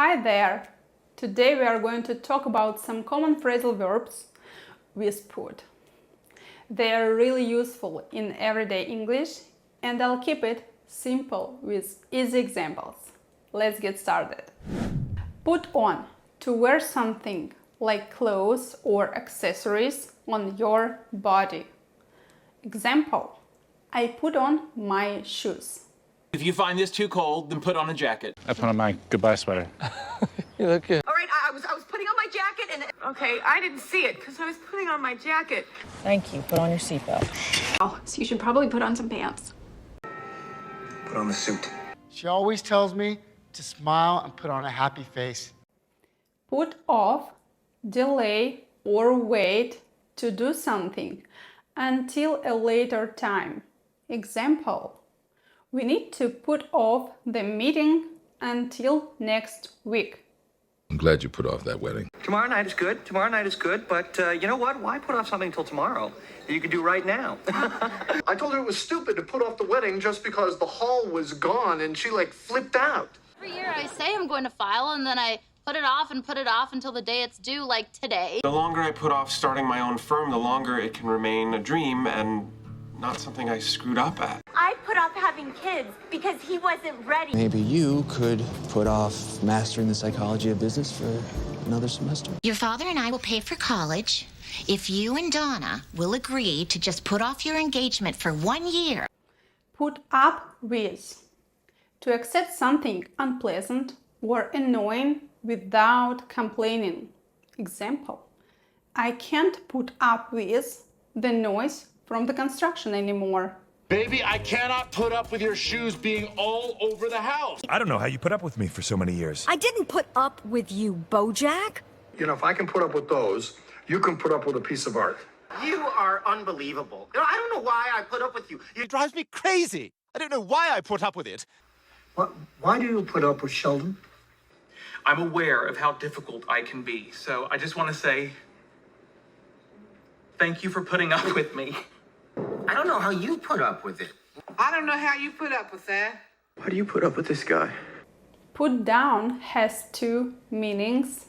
Hi there! Today we are going to talk about some common phrasal verbs with put. They are really useful in everyday English and I'll keep it simple with easy examples. Let's get started. Put on, to wear something like clothes or accessories on your body. Example, I put on my shoes. If you find this too cold, then put on a jacket. I put on my goodbye sweater. You look good. All right, I was putting on my jacket and... Okay, I didn't see it because I was putting on my jacket. Thank you. Put on your seatbelt. Oh, so you should probably put on some pants. Put on the suit. She always tells me to smile and put on a happy face. Put off, delay or wait to do something until a later time. Example, we need to put off the meeting until next week. I'm glad you put off that wedding. Tomorrow night is good. Tomorrow night is good. But you know what? Why put off something until tomorrow that you could do right now? I told her it was stupid to put off the wedding just because the hall was gone and she flipped out. Every year I say I'm going to file and then I put it off until the day it's due, like today. The longer I put off starting my own firm, the longer it can remain a dream and not something I screwed up at. I put off having kids because he wasn't ready. Maybe you could put off mastering the psychology of business for another semester. Your father and I will pay for college if you and Donna will agree to just put off your engagement for 1 year. Put up with, to accept something unpleasant or annoying without complaining. Example, I can't put up with the noise from the construction anymore. Baby, I cannot put up with your shoes being all over the house. I don't know how you put up with me for so many years. I didn't put up with you, Bojack. You know, if I can put up with those, you can put up with a piece of art. You are unbelievable. I don't know why I put up with you. It drives me crazy. I don't know why I put up with it. Why do you put up with Sheldon? I'm aware of how difficult I can be, so I just want to say thank you for putting up with me. I don't know how you put up with it. I don't know how you put up with that. Why do you put up with this guy? Put down has two meanings.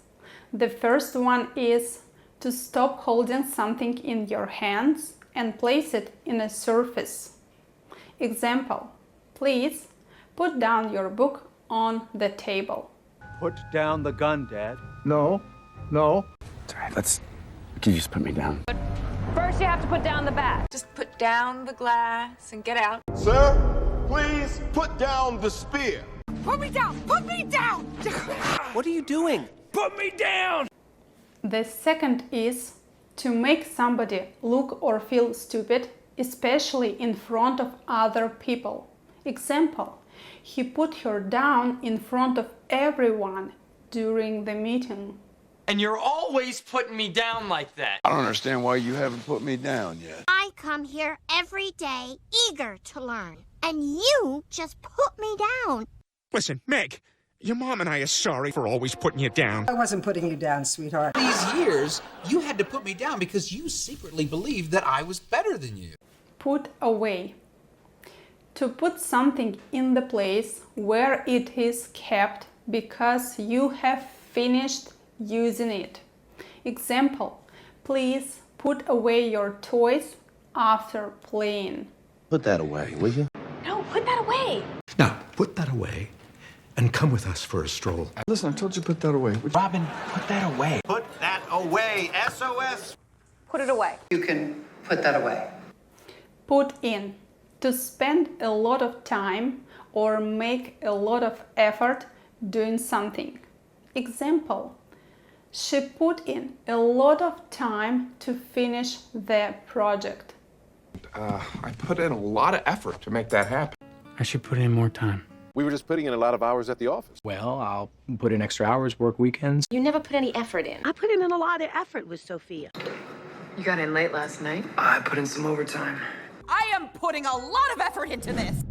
The first one is to stop holding something in your hands and place it in a surface. Example, please put down your book on the table. Put down the gun, Dad. No. It's all right, you just put me down. First, you have to put down the bat. Just put down the glass and get out. Sir, please put down the spear. Put me down! Put me down! What are you doing? Put me down! The second is to make somebody look or feel stupid, especially in front of other people. Example, he put her down in front of everyone during the meeting. And you're always putting me down like that. I don't understand why you haven't put me down yet. I come here every day, eager to learn. And you just put me down. Listen, Meg, your mom and I are sorry for always putting you down. I wasn't putting you down, sweetheart. These years, you had to put me down because you secretly believed that I was better than you. Put away, to put something in the place where it is kept because you have finished using it. Example, please put away your toys after playing. Put that away, will you? No, put that away. Now, put that away and come with us for a stroll. Listen, I told you to put that away. Robin, put that away. Put that away, SOS. Put it away. You can put that away. Put in, to spend a lot of time or make a lot of effort doing something. Example, she put in a lot of time to finish the project. I put in a lot of effort to make that happen. I should put in more time. We were just putting in a lot of hours at the office. Well, I'll put in extra hours, work weekends. You never put any effort in. I put in a lot of effort with Sophia. You got in late last night? I put in some overtime. I am putting a lot of effort into this.